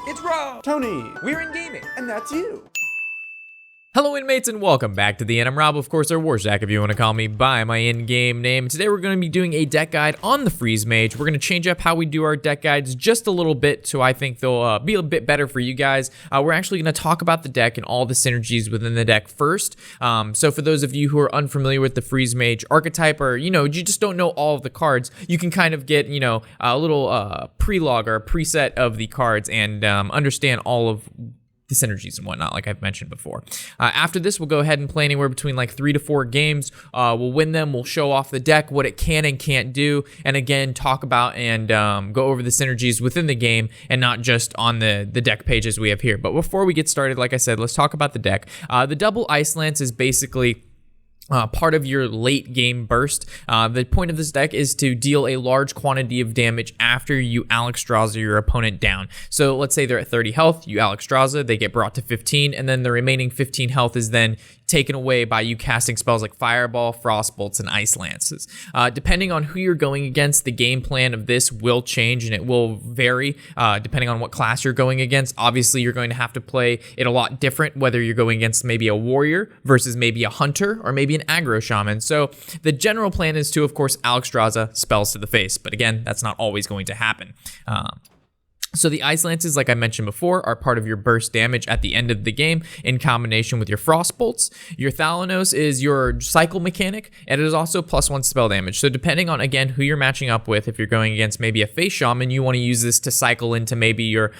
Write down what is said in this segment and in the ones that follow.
It's Rob! Tony! We're in gaming! And that's you! Hello inmates and welcome back to the end. I'm Rob, of course, or Warshack if you want to call me by my in-game name. Today we're going to be doing a deck guide on the Freeze Mage. We're going to change up how we do our deck guides just a little bit, so I think they'll be a bit better for you guys. We're actually going to talk about the deck and all the synergies within the deck first. So for those of you who are unfamiliar with the Freeze Mage archetype, or you just don't know all of the cards, you can kind of get a little prelog or a preset of the cards and understand all of the synergies and whatnot, like I've mentioned before. After this, we'll go ahead and play anywhere between like 3 to 4 games. We'll win them. We'll show off the deck, what it can and can't do, and again, talk about and go over the synergies within the game and not just on the deck pages we have here. But before we get started, like I said, let's talk about the deck. The double Ice Lance is basically part of your late game burst. The point of this deck is to deal a large quantity of damage after you Alexstrasza your opponent down. So let's say they're at 30 health, you Alexstrasza, they get brought to 15, and then the remaining 15 health is then taken away by you casting spells like Fireball, Frostbolts, and Ice Lances. Depending on who you're going against, the game plan of this will change and it will vary depending on what class you're going against. Obviously, you're going to have to play it a lot different, whether you're going against maybe a warrior versus maybe a hunter or maybe an aggro shaman. So the general plan is to, of course, Alexstrasza spells to the face, but again, that's not always going to happen. So the Ice Lances, like I mentioned before, are part of your burst damage at the end of the game in combination with your Frostbolts. Your Thalanos is your cycle mechanic, and it is also +1 spell damage. So depending on, again, who you're matching up with, if you're going against maybe a Face Shaman, you want to use this to cycle into maybe your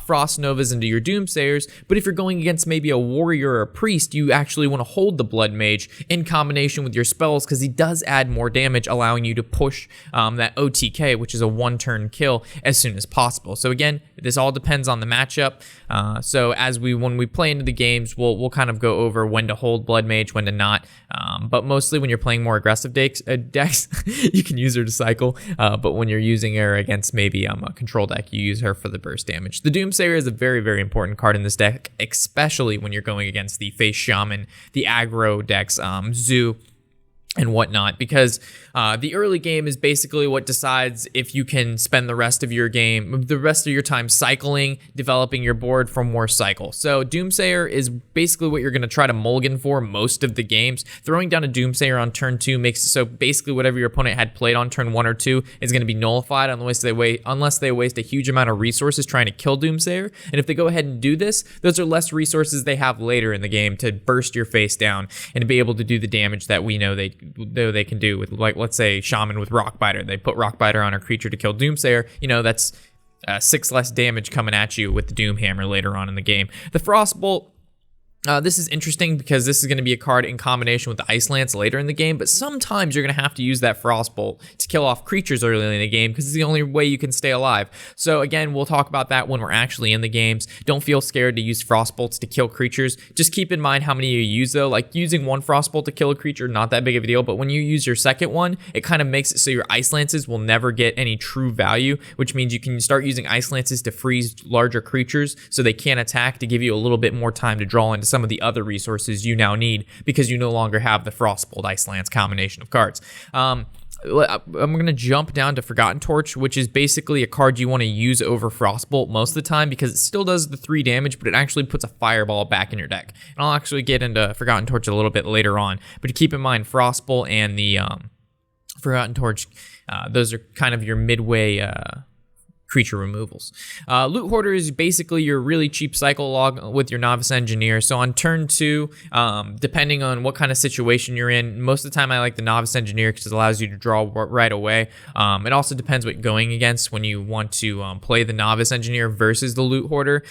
Frost Novas, into your Doomsayers. But if you're going against maybe a Warrior or a Priest, you actually want to hold the Blood Mage in combination with your spells, because he does add more damage, allowing you to push that OTK, which is a 1-turn kill, as soon as possible. So again, this all depends on the matchup. So when we play into the games, we'll kind of go over when to hold Blood Mage, when to not. But mostly when you're playing more aggressive decks, you can use her to cycle. But when you're using her against maybe a control deck, you use her for the burst damage. The Doomsayer is a very, very important card in this deck, especially when you're going against the Face Shaman, the aggro decks, Zoo, and whatnot, because the early game is basically what decides if you can spend the rest of your time cycling, developing your board for more cycle. So Doomsayer is basically what you're going to try to mulligan for most of the games. Throwing down a Doomsayer on turn 2 makes it so basically whatever your opponent had played on turn 1 or 2 is going to be nullified unless they waste a huge amount of resources trying to kill Doomsayer. And if they go ahead and do this, those are less resources they have later in the game to burst your face down and to be able to do the damage that we know they can do with, like, let's say Shaman with Rockbiter. They put Rockbiter on a creature to kill Doomsayer. That's 6 less damage coming at you with the Doomhammer later on in the game. The Frostbolt, this is interesting because this is going to be a card in combination with the Ice Lance later in the game, but sometimes you're going to have to use that Frostbolt to kill off creatures early in the game because it's the only way you can stay alive. So again, we'll talk about that when we're actually in the games. Don't feel scared to use Frostbolts to kill creatures. Just keep in mind how many you use though. Like using one Frostbolt to kill a creature, not that big of a deal, but when you use your second one, it kind of makes it so your Ice Lances will never get any true value, which means you can start using Ice Lances to freeze larger creatures so they can't attack, to give you a little bit more time to draw into some of the other resources you now need because you no longer have the Frostbolt Ice Lance combination of cards. I'm going to jump down to Forgotten Torch, which is basically a card you want to use over Frostbolt most of the time because it still does the 3 damage, but it actually puts a Fireball back in your deck. And I'll actually get into Forgotten Torch a little bit later on, but to keep in mind, Frostbolt and the Forgotten Torch, those are kind of your midway creature removals. Loot Hoarder is basically your really cheap cycle log with your Novice Engineer. So on turn 2, depending on what kind of situation you're in, most of the time I like the Novice Engineer because it allows you to draw right away. It also depends what you're going against when you want to play the Novice Engineer versus the Loot Hoarder.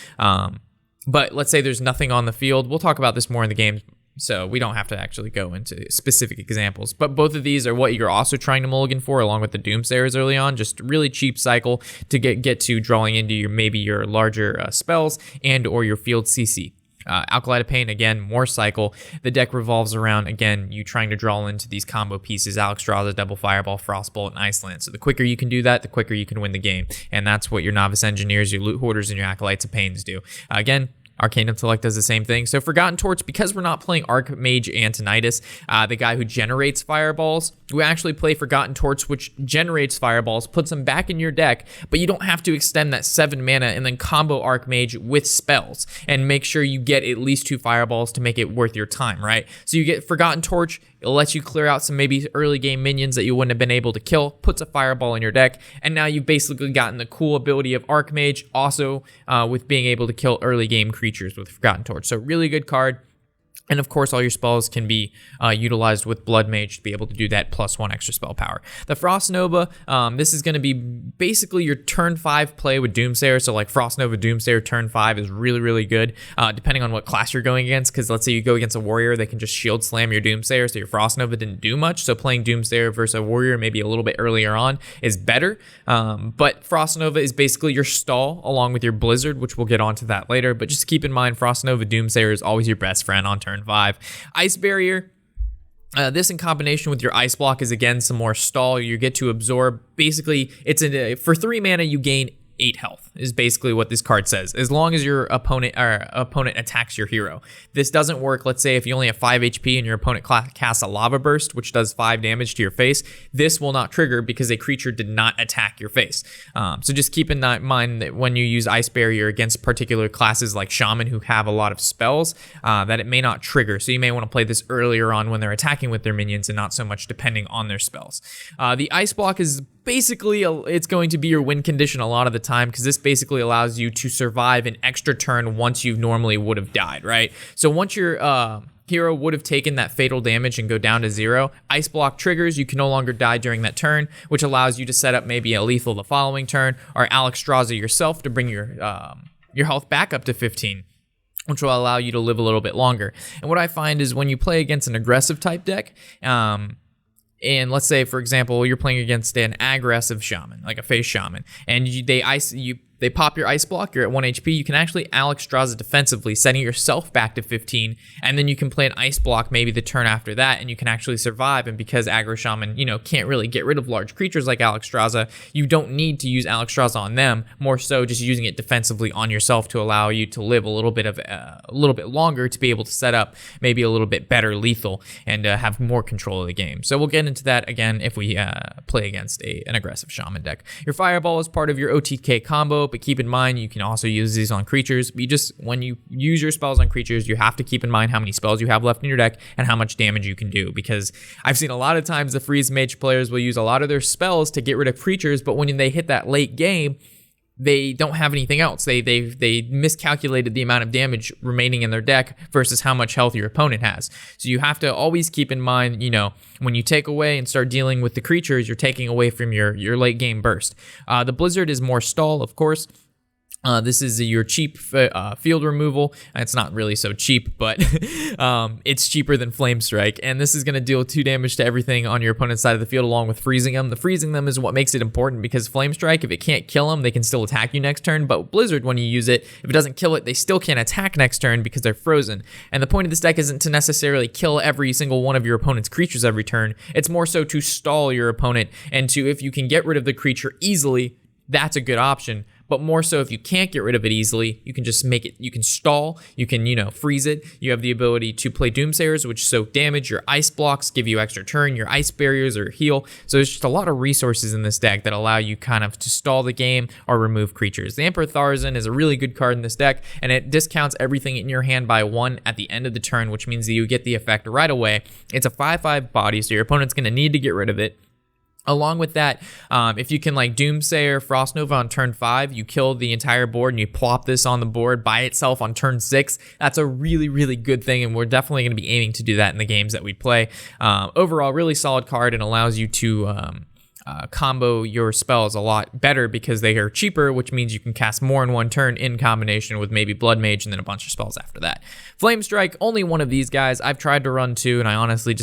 But let's say there's nothing on the field. We'll talk about this more in the games, so we don't have to actually go into specific examples. But both of these are what you're also trying to mulligan for, along with the Doomsayers early on. Just really cheap cycle to get to drawing into your larger spells and or your field CC. Alkali to Pain, again, more cycle. The deck revolves around, again, you trying to draw into these combo pieces, Alexstrasza, Double Fireball, Frostbolt, and Ice Lance. So the quicker you can do that, the quicker you can win the game. And that's what your Novice Engineers, your Loot Hoarders, and your Acolytes of Pains do. Again, Arcane Intellect does the same thing. So Forgotten Torch, because we're not playing Archmage Antonidas, the guy who generates fireballs, we actually play Forgotten Torch, which generates fireballs, puts them back in your deck, but you don't have to extend that 7 mana and then combo Archmage with spells and make sure you get at least 2 fireballs to make it worth your time, right? So you get Forgotten Torch, it lets you clear out some maybe early game minions that you wouldn't have been able to kill, puts a fireball in your deck, and now you've basically gotten the cool ability of Archmage, also with being able to kill early game creatures with Forgotten Torch. So really good card. And of course, all your spells can be utilized with Blood Mage to be able to do that +1 extra spell power. The Frost Nova, this is going to be basically your turn 5 play with Doomsayer. So like Frost Nova Doomsayer turn 5 is really, really good, depending on what class you're going against. Because let's say you go against a Warrior, they can just shield slam your Doomsayer, so your Frost Nova didn't do much. So playing Doomsayer versus a Warrior maybe a little bit earlier on is better. But Frost Nova is basically your stall along with your Blizzard, which we'll get onto that later. But just keep in mind, Frost Nova Doomsayer is always your best friend on turn 5. Ice Barrier, this in combination with your Ice Block is again some more stall. You get to absorb. Basically, for 3 mana you gain 8 health is basically what this card says, as long as your opponent attacks your hero. This doesn't work, let's say if you only have 5 HP and your opponent casts a Lava Burst, which does 5 damage to your face. This will not trigger because a creature did not attack your face. So just keep in mind that when you use Ice Barrier against particular classes like Shaman who have a lot of spells, that it may not trigger. So you may want to play this earlier on when they're attacking with their minions and not so much depending on their spells. The Ice Block is basically it's going to be your win condition a lot of the time, because this basically allows you to survive an extra turn once you normally would have died, right? So once your hero would have taken that fatal damage and go down to 0, Ice Block triggers, you can no longer die during that turn, which allows you to set up maybe a lethal the following turn, or Alexstrasza yourself to bring your health back up to 15. Which will allow you to live a little bit longer. And what I find is when you play against an aggressive type deck, and let's say, for example, you're playing against an aggressive shaman, like a face shaman, and they pop your Ice Block, you're at 1 HP, you can actually Alexstrasza defensively, setting yourself back to 15, and then you can play an Ice Block maybe the turn after that, and you can actually survive. And because aggro shaman, can't really get rid of large creatures like Alexstrasza, you don't need to use Alexstrasza on them, more so just using it defensively on yourself to allow you to live a little bit longer, to be able to set up maybe a little bit better lethal and have more control of the game. So we'll get into that again if we play against an aggressive shaman deck. Your Fireball is part of your OTK combo, but keep in mind you can also use these on creatures. When you use your spells on creatures, you have to keep in mind how many spells you have left in your deck and how much damage you can do, because I've seen a lot of times the Freeze Mage players will use a lot of their spells to get rid of creatures, but when they hit that late game, they don't have anything else. They miscalculated the amount of damage remaining in their deck versus how much health your opponent has. So you have to always keep in mind, when you take away and start dealing with the creatures, you're taking away from your late game burst. The Blizzard is more stall, of course. This is your cheap field removal. It's not really so cheap, but it's cheaper than Flame Strike. And this is going to deal 2 damage to everything on your opponent's side of the field, along with freezing them. The freezing them is what makes it important, because Flame Strike, if it can't kill them, they can still attack you next turn. But Blizzard, when you use it, if it doesn't kill it, they still can't attack next turn because they're frozen. And the point of this deck isn't to necessarily kill every single one of your opponent's creatures every turn. It's more so to stall your opponent, and if you can get rid of the creature easily, that's a good option. But more so, if you can't get rid of it easily, you can just you can stall, you can, freeze it. You have the ability to play Doomsayers, which soak damage. Your Ice Blocks give you extra turn. Your Ice Barriers or heal. So there's just a lot of resources in this deck that allow you kind of to stall the game or remove creatures. The Emperor Tharzan is a really good card in this deck, and it discounts everything in your hand by 1 at the end of the turn, which means that you get the effect right away. It's a 5/5 body, so your opponent's going to need to get rid of it. Along with that, if you can Doomsayer Frost Nova on turn 5, you kill the entire board and you plop this on the board by itself on turn 6. That's a really, really good thing, and we're definitely going to be aiming to do that in the games that we play. Overall, really solid card, and allows you to combo your spells a lot better because they are cheaper, which means you can cast more in one turn in combination with maybe Blood Mage and then a bunch of spells after that. Flame Strike, only one of these guys. I've tried to run 2, and I honestly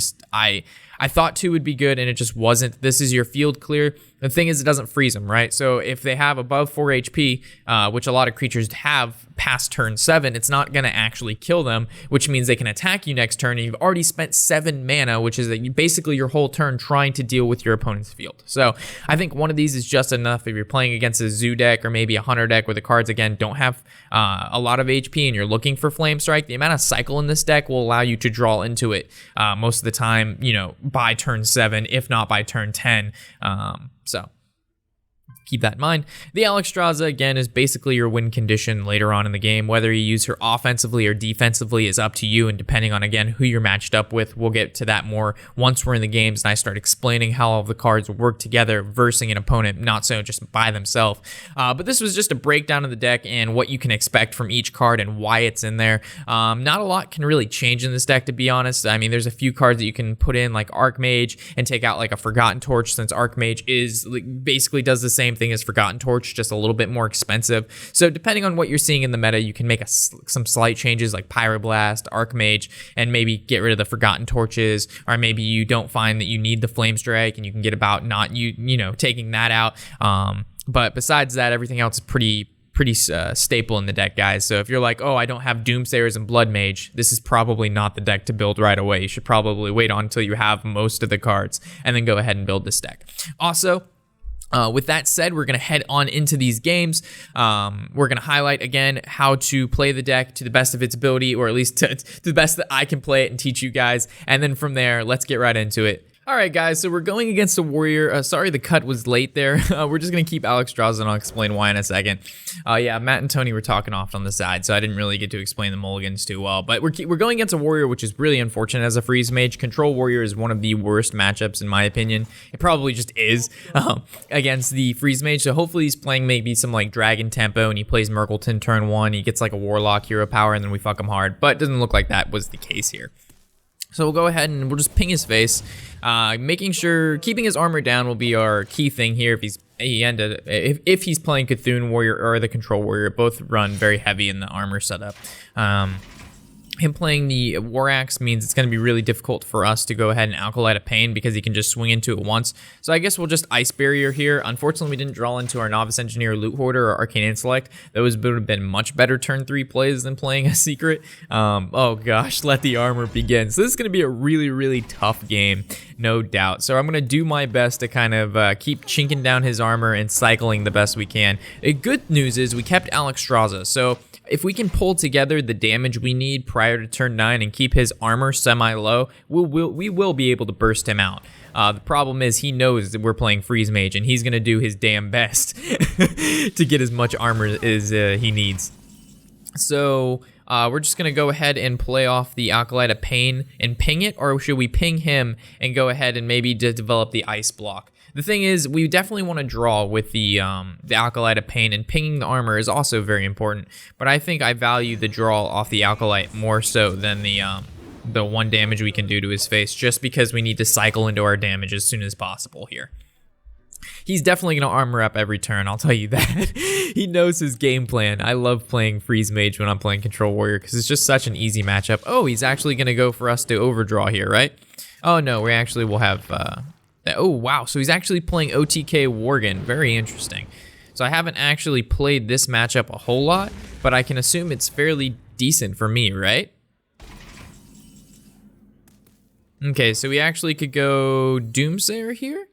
I thought 2 would be good, and it just wasn't. This is your field clear. The thing is, it doesn't freeze them, right? So if they have above 4 HP, which a lot of creatures have past turn 7, it's not going to actually kill them, which means they can attack you next turn, and you've already spent 7 mana, which is basically your whole turn trying to deal with your opponent's field. So I think one of these is just enough if you're playing against a Zoo deck or maybe a Hunter deck where the cards, again, don't have a lot of HP and you're looking for Flame Strike. The amount of cycle in this deck will allow you to draw into it most of the time, you know, by turn 7, if not by turn 10. So keep that in mind. The Alexstrasza, again, is basically your win condition later on in the game. Whether you use her offensively or defensively is up to you, and depending on, again, who you're matched up with. We'll get to that more once we're in the games and I start explaining how all of the cards work together versus an opponent, not so just by themselves. But this was just a breakdown of the deck and what you can expect from each card and why it's in there. Not a lot can really change in this deck, to be honest. I mean, there's a few cards that you can put in, like Archmage, and take out like a Forgotten Torch, since Archmage is basically does the same thing as Forgotten Torch, just a little bit more expensive. So depending on what you're seeing in the meta, you can make some slight changes like Pyroblast, Archmage, and maybe get rid of the Forgotten Torches, or maybe you don't find that you need the Flame Strike and you can get about not you know taking that out. But besides that, everything else is pretty staple in the deck, guys. So if you're like, oh, I don't have Doomsayers and Blood Mage, this is probably not the deck to build right away. You should probably wait on until you have most of the cards and then go ahead and build this deck. Also, with that said, we're going to head on into these games. We're going to highlight, again, how to play the deck to the best of its ability, or at least to the best that I can play it and teach you guys. And then from there, let's get right into it. All right, guys, so we're going against a warrior. Sorry, the cut was late there. We're just going to keep Alexstrasza, and I'll explain why in a second. Yeah, Matt and Tony were talking off on the side, so I didn't really get to explain the mulligans too well. But we're going against a warrior, which is really unfortunate as a freeze mage. Control warrior is one of the worst matchups, in my opinion. It probably just is against the freeze mage. So hopefully he's playing maybe some like dragon tempo, and he plays Merkleton turn 1. He gets like a warlock hero power, and then we fuck him hard. But it doesn't look like that was the case here. So we'll go ahead and we'll just ping his face, making sure keeping his armor down will be our key thing here. If he's playing Cthulhu Warrior or the Control Warrior, both run very heavy in the armor setup. Him playing the War Axe means it's going to be really difficult for us to go ahead and Alkalite of Pain because he can just swing into it once. So I guess we'll just Ice Barrier here. Unfortunately, we didn't draw into our Novice Engineer, Loot Hoarder, or Arcane Intellect. Those would have been much better turn 3 plays than playing a Secret. Oh gosh, let the armor begin. So this is going to be a really, really tough game, no doubt. So I'm going to do my best to kind of keep chinking down his armor and cycling the best we can. The good news is we kept Alexstrasza, so if we can pull together the damage we need prior to turn 9 and keep his armor semi-low, we will be able to burst him out. The problem is he knows that we're playing Freeze Mage, and he's going to do his damn best to get as much armor as he needs. So we're just going to go ahead and play off the Alkalite of Pain and ping it, or should we ping him and go ahead and maybe develop the Ice block? The thing is, we definitely want to draw with the Alkalite of Pain, and pinging the armor is also very important. But I think I value the draw off the Alkalite more so than the 1 damage we can do to his face, just because we need to cycle into our damage as soon as possible here. He's definitely going to armor up every turn, I'll tell you that. He knows his game plan. I love playing Freeze Mage when I'm playing Control Warrior because it's just such an easy matchup. Oh, he's actually going to go for us to overdraw here, right? Oh, no, we actually will have... oh, wow. So he's actually playing OTK Worgen. Very interesting. So I haven't actually played this matchup a whole lot, but I can assume it's fairly decent for me, right? Okay, so we actually could go Doomsayer here,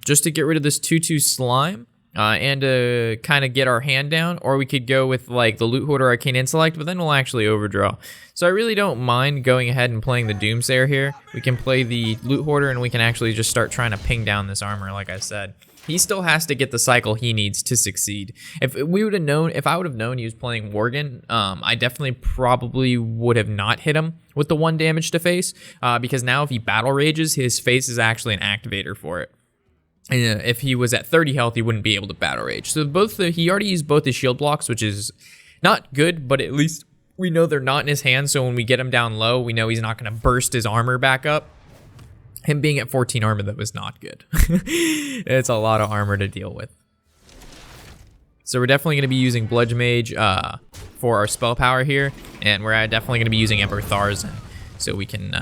just to get rid of this 2/2 slime. And to kind of get our hand down, or we could go with like the Loot Hoarder, Arcane Intellect, but then we'll actually overdraw. So I really don't mind going ahead and playing the Doomsayer here. We can play the Loot Hoarder, and we can actually just start trying to ping down this armor, like I said. He still has to get the cycle he needs to succeed. If I would have known he was playing Worgen, I definitely probably would have not hit him with the 1 damage to face, because now if he battle rages, his face is actually an activator for it. And if he was at 30 health, he wouldn't be able to battle rage. So he already used both his shield blocks, which is not good, but at least we know they're not in his hand. So when we get him down low, we know he's not going to burst his armor back up. Him being at 14 armor, that was not good. It's a lot of armor to deal with. So we're definitely going to be using Bludge Mage for our spell power here, and we're definitely going to be using Emperor Tharzan so we can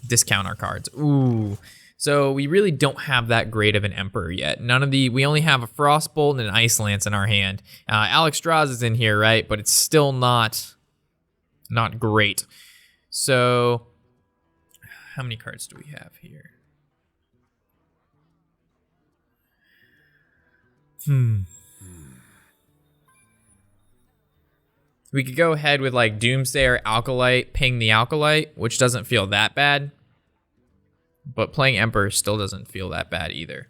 discount our cards. Ooh. So we really don't have that great of an Emperor yet. We only have a Frostbolt and an Ice Lance in our hand. Alexstrasza is in here, right? But it's still not great. So how many cards do we have here? We could go ahead with like Doomsday or Alkalite, ping the Alkalite, which doesn't feel that bad. But playing Emperor still doesn't feel that bad either.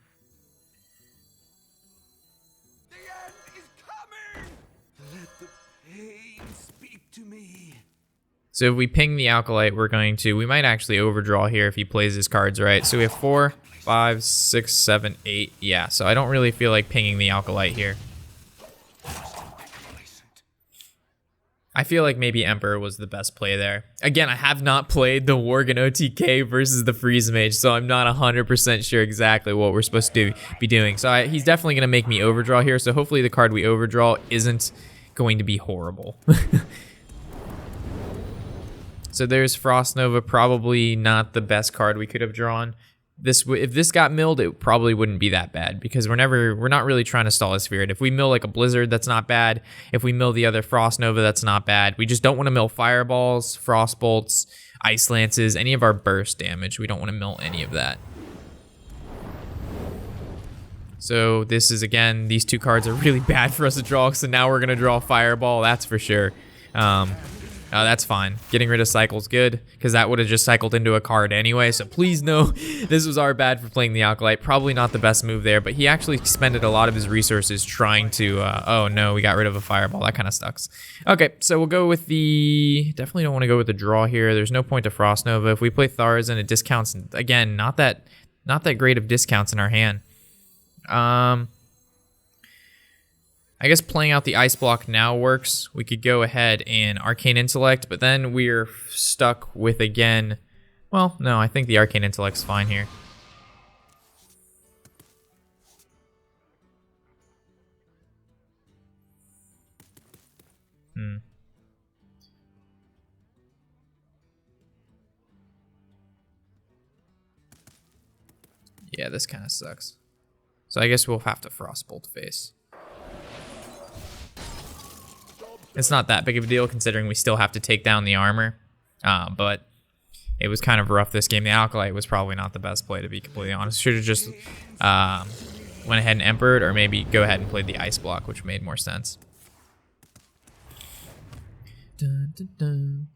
The end is coming! Let the pain speak to me. So if we ping the Alkalite, we might actually overdraw here if he plays his cards right. So we have 4, 5, 6, 7, 8. Yeah, so I don't really feel like pinging the Alkalite here. I feel like maybe Emperor was the best play there. Again, I have not played the Worgen OTK versus the Freeze Mage, so I'm not 100% sure exactly what we're supposed to be doing. So he's definitely going to make me overdraw here, so hopefully the card we overdraw isn't going to be horrible. So there's Frost Nova, probably not the best card we could have drawn. If this got milled, it probably wouldn't be that bad because we're not really trying to stall a Spirit. If we mill like a Blizzard, that's not bad. If we mill the other Frost Nova, that's not bad. We just don't want to mill Fireballs, Frost Bolts, Ice Lances, any of our burst damage. We don't want to mill any of that. So this is, again, these two cards are really bad for us to draw, so now we're going to draw Fireball, that's for sure. That's fine. Getting rid of Cycle's good, because that would have just cycled into a card anyway, so please know this was our bad for playing the Alkalite. Probably not the best move there, but he actually expended a lot of his resources trying to... oh no, we got rid of a Fireball. That kind of sucks. Okay, so we'll go with the... Definitely don't want to go with the draw here. There's no point to Frost Nova. If we play Tharzan, it discounts... Again, not that great of discounts in our hand. I guess playing out the Ice Block now works. We could go ahead and Arcane Intellect, but then we're stuck with, again... Well, no, I think the Arcane Intellect's fine here. Yeah, this kind of sucks. So I guess we'll have to Frostbolt face. It's not that big of a deal considering we still have to take down the armor, but it was kind of rough this game. The Alkalite was probably not the best play, to be completely honest. Should have just went ahead and Empered, or maybe go ahead and played the Ice Block, which made more sense. Dun, dun, dun.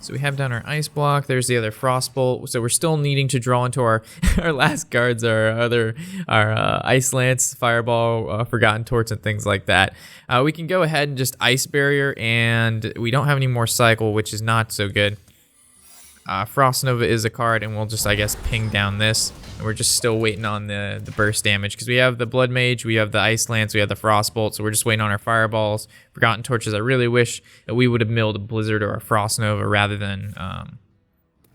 So we have down our Ice Block. There's the other Frostbolt. So we're still needing to draw into our our last cards, our Ice Lance, Fireball, Forgotten Torch, and things like that. We can go ahead and just Ice Barrier, and we don't have any more Cycle, which is not so good. Frost Nova is a card, and we'll just, I guess, ping down this. And we're just still waiting on the burst damage, because we have the Blood Mage, we have the Ice Lance, we have the Frostbolt, so we're just waiting on our Fireballs. Forgotten Torches, I really wish that we would have milled a Blizzard or a Frost Nova rather than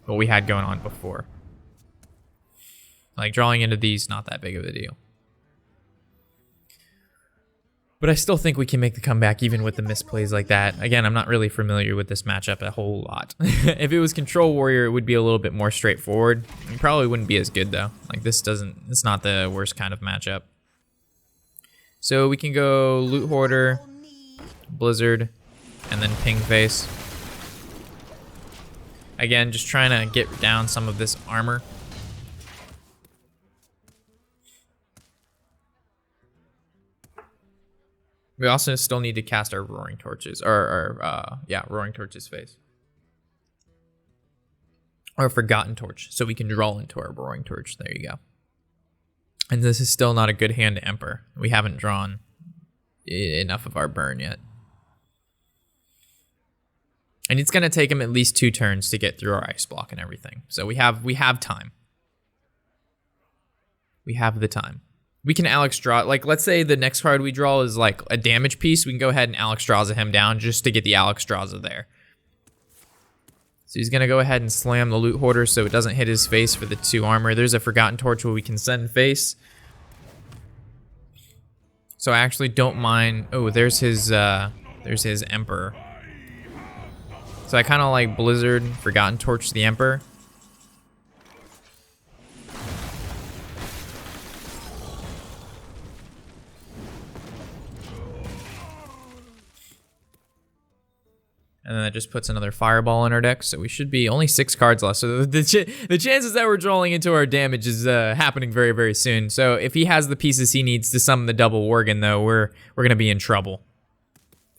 what we had going on before. Like, drawing into these, not that big of a deal. But I still think we can make the comeback even with the misplays like that. Again, I'm not really familiar with this matchup a whole lot. If it was Control Warrior, it would be a little bit more straightforward. It probably wouldn't be as good though. Like it's not the worst kind of matchup. So we can go Loot Hoarder, Blizzard, and then Ping Face. Again, just trying to get down some of this armor. We also still need to cast our Roaring Torches, Roaring Torches face. Or Forgotten Torch, so we can draw into our Roaring Torch. There you go. And this is still not a good hand to Emperor. We haven't drawn enough of our burn yet. And it's going to take him at least 2 turns to get through our Ice Block and everything. So we have time. We have the time. We can Alexstrasza, like, let's say the next card we draw is like a damage piece. We can go ahead and Alexstrasza him down just to get the Alexstrasza there. So he's going to go ahead and slam the Loot Hoarder so it doesn't hit his face for the 2 armor. There's a Forgotten Torch where we can send face. So I actually don't mind. Oh, there's his Emperor. So I kind of like Blizzard, Forgotten Torch the Emperor. And then that just puts another fireball in our deck. So we should be only 6 cards left. So the chances that we're drawing into our damage is happening very, very soon. So if he has the pieces he needs to summon the double Worgen, though, we're going to be in trouble.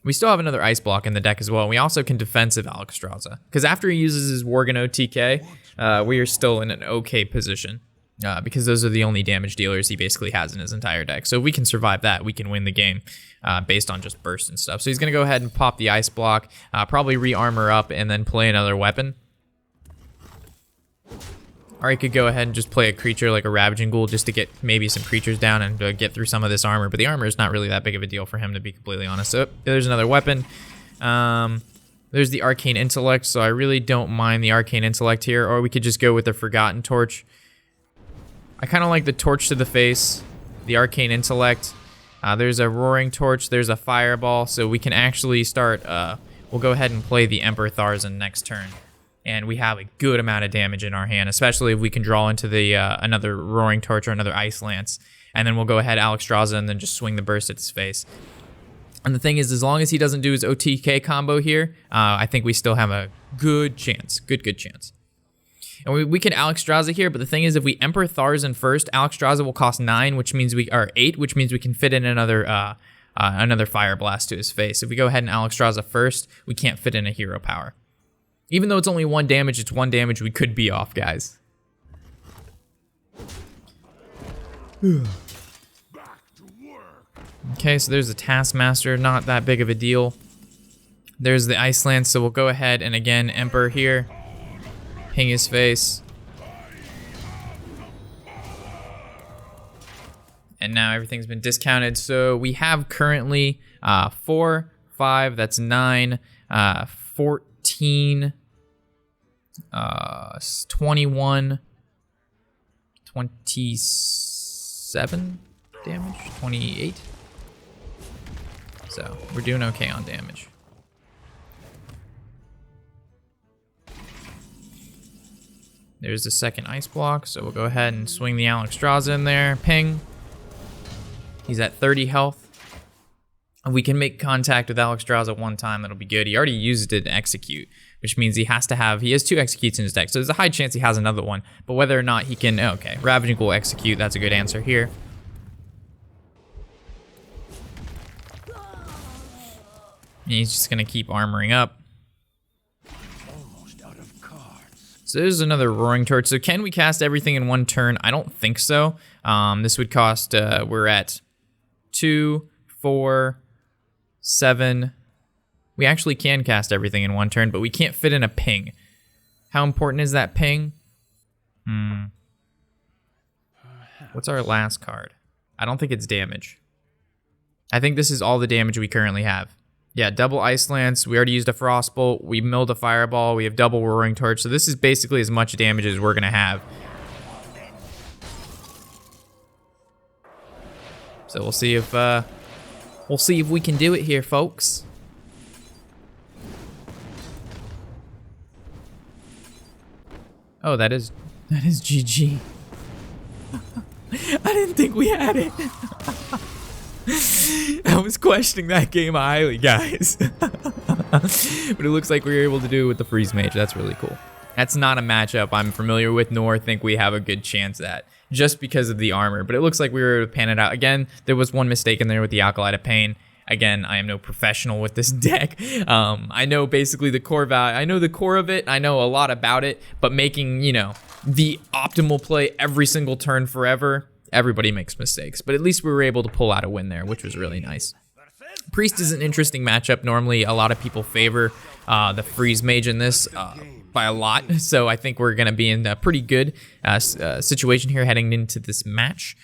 We still have another ice block in the deck as well. We also can defensive Alexstrasza. Because after he uses his Worgen OTK, we are still in an okay position. Because those are the only damage dealers he basically has in his entire deck. So if we can survive that, we can win the game based on just burst and stuff. So he's going to go ahead and pop the ice block, probably re-armor up, and then play another weapon. Or he could go ahead and just play a creature like a Ravaging Ghoul just to get maybe some creatures down and get through some of this armor. But the armor is not really that big of a deal for him, to be completely honest. So there's another weapon. There's the Arcane Intellect, so I really don't mind the Arcane Intellect here. Or we could just go with the Forgotten Torch. I kind of like the Torch to the face, the Arcane Intellect. There's a Roaring Torch, there's a Fireball, so we can actually start, we'll go ahead and play the Emperor Tharzan next turn. And we have a good amount of damage in our hand, especially if we can draw into the another Roaring Torch or another Ice Lance. And then we'll go ahead Alexstrasza and then just swing the burst at his face. And the thing is, as long as he doesn't do his OTK combo here, I think we still have a good chance, good chance. And we can Alexstrasza here, but the thing is, if we Emperor Tharzan first, Alexstrasza will cost 9, which means or 8, which means we can fit in another Fire Blast to his face. If we go ahead and Alexstrasza first, we can't fit in a Hero Power. Even though it's only 1 damage, it's 1 damage. We could be off, guys. Okay, so there's the Taskmaster, not that big of a deal. There's the Ice Lance, so we'll go ahead and again Emperor here. Ping his face. And now everything's been discounted. So we have currently 4, 5, that's 9, 14, 21, 27 damage, 28. So we're doing okay on damage. There's the second ice block, so we'll go ahead and swing the Alexstrasza in there. Ping. He's at 30 health. If we can make contact with Alexstrasza 1 time, that'll be good. He already used it to execute, which means he has 2 executes in his deck, so there's a high chance he has another one. But whether or not he can, okay, Ravaging Ghoul execute, that's a good answer here. And he's just gonna keep armoring up. So there's another Roaring Torch. So can we cast everything in 1 turn? I don't think so. This would cost, we're at 2, 4, 7. We actually can cast everything in 1 turn, but we can't fit in a ping. How important is that ping? What's our last card? I don't think it's damage. I think this is all the damage we currently have. Yeah, double Ice Lance. We already used a Frostbolt. We milled a Fireball. We have double Roaring Torch. So this is basically as much damage as we're going to have. So we'll see if we can do it here, folks. Oh, that is GG. I didn't think we had it. I was questioning that game highly, guys. But it looks like we were able to do it with the Freeze Mage. That's really cool. That's not a matchup I'm familiar with, nor think we have a good chance at, just because of the armor. But it looks like we were able to pan it out. Again, there was one mistake in there with the Acolyte of Pain. Again, I am no professional with this deck. I know basically the core value. I know the core of it. I know a lot about it. But making, the optimal play every single turn forever, everybody makes mistakes. But at least we were able to pull out a win there, which was really nice. Priest is an interesting matchup. Normally, a lot of people favor the Freeze Mage in this by a lot. So I think we're going to be in a pretty good situation here heading into this match.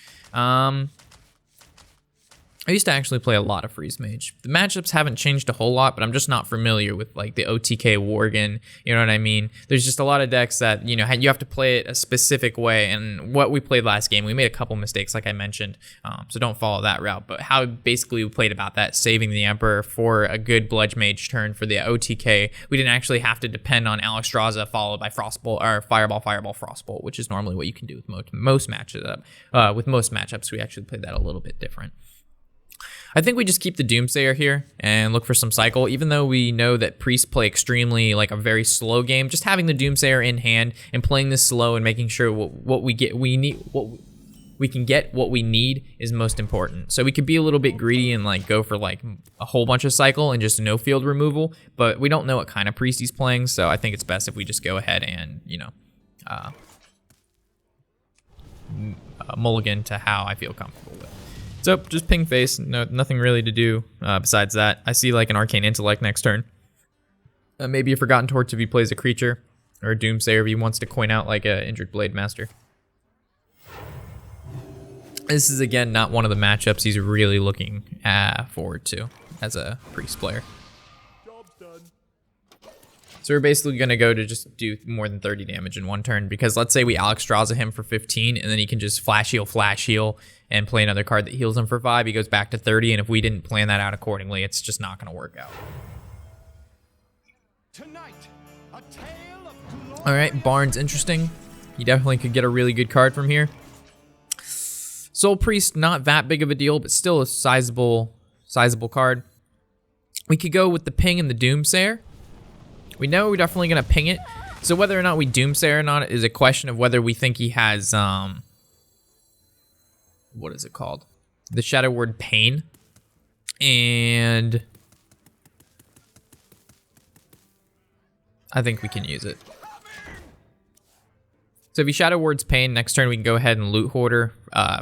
I used to actually play a lot of Freeze Mage. The matchups haven't changed a whole lot, but I'm just not familiar with like the OTK Worgen, you know what I mean? There's just a lot of decks that, you have to play it a specific way, and what we played last game, we made a couple mistakes like I mentioned, so don't follow that route, but how basically we played about that, saving the Emperor for a good Bludge Mage turn for the OTK, we didn't actually have to depend on Alexstrasza followed by Frostbolt, or Fireball, Frostbolt, which is normally what you can do with most matchups. With most matchups, we actually played that a little bit different. I think we just keep the Doomsayer here and look for some cycle. Even though we know that priests play extremely, like, a very slow game, just having the Doomsayer in hand and playing this slow and making sure what we can get what we need is most important. So we could be a little bit greedy and, like, go for, like, a whole bunch of cycle and just no field removal, but we don't know what kind of priest he's playing, so I think it's best if we just go ahead and, you know, mulligan to how I feel comfortable with. So just ping face, no, nothing really to do besides that. I see like an Arcane Intellect next turn. Maybe a Forgotten Torch if he plays a creature, or a Doomsayer if he wants to coin out like a Injured Blade Master. This is again not one of the matchups he's really looking forward to as a priest player. So we're basically going to go to just do more than 30 damage in one turn, because let's say we Alexstrasza him for 15, and then he can just flash heal, and play another card that heals him for 5. He goes back to 30, and if we didn't plan that out accordingly, it's just not going to work out. All right, Barnes, interesting. He definitely could get a really good card from here. Soul Priest, not that big of a deal, but still a sizable card. We could go with the ping and the Doomsayer. We know we're definitely going to ping it. So whether or not we Doomsayer or not is a question of whether we think he has, what is it called? The Shadow Word Pain. And I think we can use it. So if he Shadow Words Pain, next turn we can go ahead and Loot Hoarder,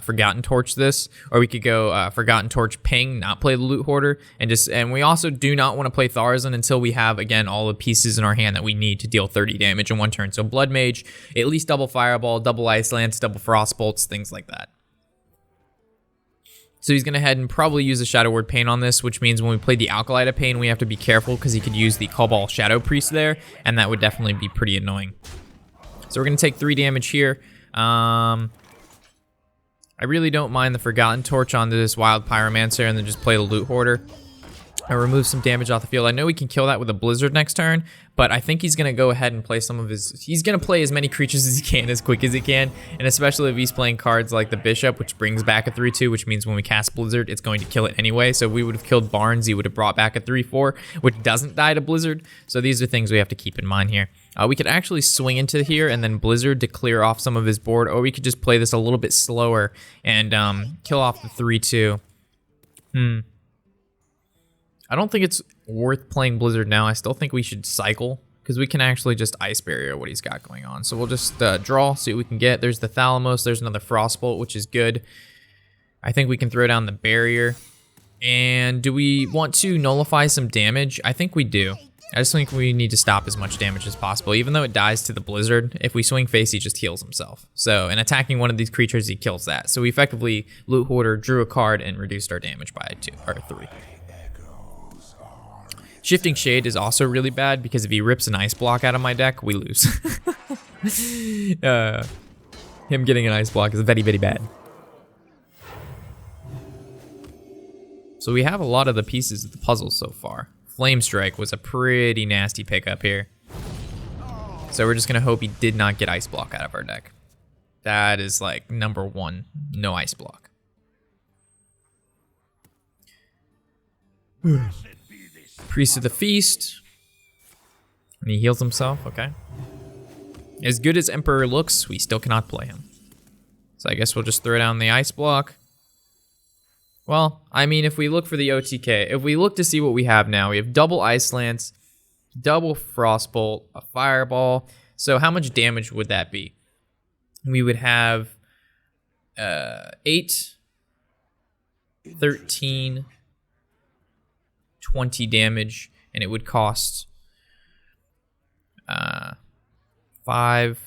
Forgotten Torch this, or we could go Forgotten Torch Ping, not play the Loot Hoarder, and we also do not want to play Tharzan until we have, again, all the pieces in our hand that we need to deal 30 damage in one turn. So Blood Mage, at least double Fireball, double Ice Lance, double Frost Bolts, things like that. So he's going to head and probably use the Shadow Word Pain on this, which means when we play the Alkalite of Pain, we have to be careful because he could use the Cobalt Shadow Priest there, and that would definitely be pretty annoying. So we're going to take 3 damage here. I really don't mind the Forgotten Torch onto this Wild Pyromancer and then just play the Loot Hoarder. And remove some damage off the field. I know we can kill that with a Blizzard next turn, but I think he's going to go ahead and play some of his... He's going to play as many creatures as he can, as quick as he can, and especially if he's playing cards like the Bishop, which brings back a 3/2, which means when we cast Blizzard, it's going to kill it anyway. So if we would have killed Barnes, he would have brought back a 3/4, which doesn't die to Blizzard. So these are things we have to keep in mind here. We could actually swing into here and then Blizzard to clear off some of his board, or we could just play this a little bit slower and kill off the 3/2. I don't think it's worth playing Blizzard now. I still think we should cycle, because we can actually just Ice Barrier what he's got going on. So we'll just draw, see what we can get. There's the Thalamus. There's another Frostbolt, which is good. I think we can throw down the Barrier. And do we want to nullify some damage? I think we do. I just think we need to stop as much damage as possible. Even though it dies to the Blizzard, if we swing face, he just heals himself. So, and attacking one of these creatures, he kills that. So we effectively Loot Hoarder, drew a card, and reduced our damage by 2 or 3. Shifting Shade is also really bad, because if he rips an Ice Block out of my deck, we lose. Him getting an Ice Block is very, very bad. So we have a lot of the pieces of the puzzle so far. Flame Strike was a pretty nasty pickup here. So we're just going to hope he did not get Ice Block out of our deck. That is like number 1, no Ice Block. Priest of the Feast. And he heals himself, okay. As good as Emperor looks, we still cannot play him. So I guess we'll just throw down the Ice Block. Well, I mean, if we look for the OTK, if we look to see what we have now, we have double Ice Lance, double Frostbolt, a Fireball. So how much damage would that be? We would have 8, 13, 20 damage, and it would cost 5,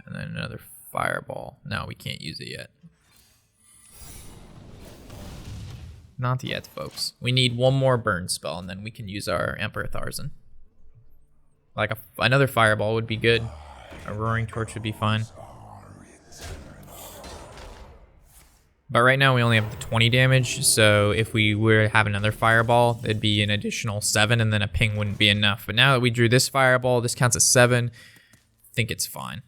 and then another Fireball. No, we can't use it yet. Not yet, folks. We need one more burn spell, and then we can use our Emperor Tharzan. Like another Fireball would be good. A Roaring Torch would be fine. But right now we only have the 20 damage, so if we were to have another Fireball, it'd be an additional 7, and then a ping wouldn't be enough. But now that we drew this Fireball, this counts as 7. I think it's fine.